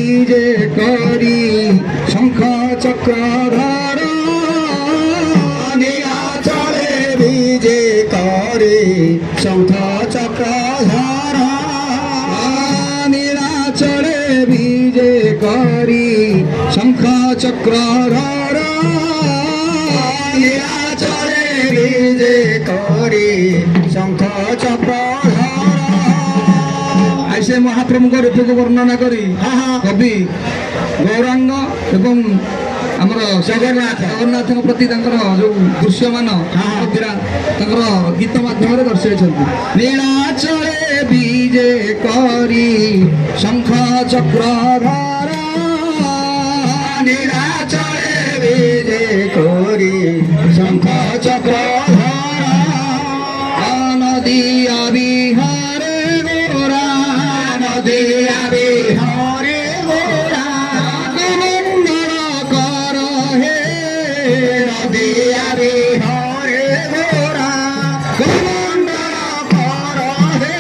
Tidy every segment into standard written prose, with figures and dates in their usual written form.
বিজে করি শঙ্খ চক্রধর নীলাচলে বিজে করে শঙ্খ চক্রধর নীলাচলে বিজে করি শঙ্খ চক্রধর নীলাচলে বিজে করি শঙ্খ চক্রধর। ऐसे महाप्रभु को रूप को वर्णना करी कवि गौरांग एवं आमर जगन्नाथ प्रति जो दृश्यमान गीत माध्यम दर्शाई नीलाचले विजे करी शंख चक्रधर नीलाचले विजे करी शंख चक्रधर नदिया बिहारे गोरा नदिया बिहारे गोरा गोमंडल कर हे नदिया बिहारे गोरा गोमंडल कर हे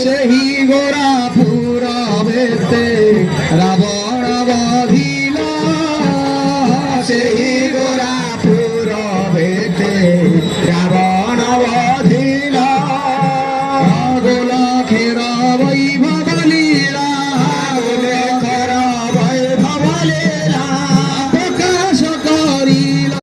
सही गोरा पूरा बेते राव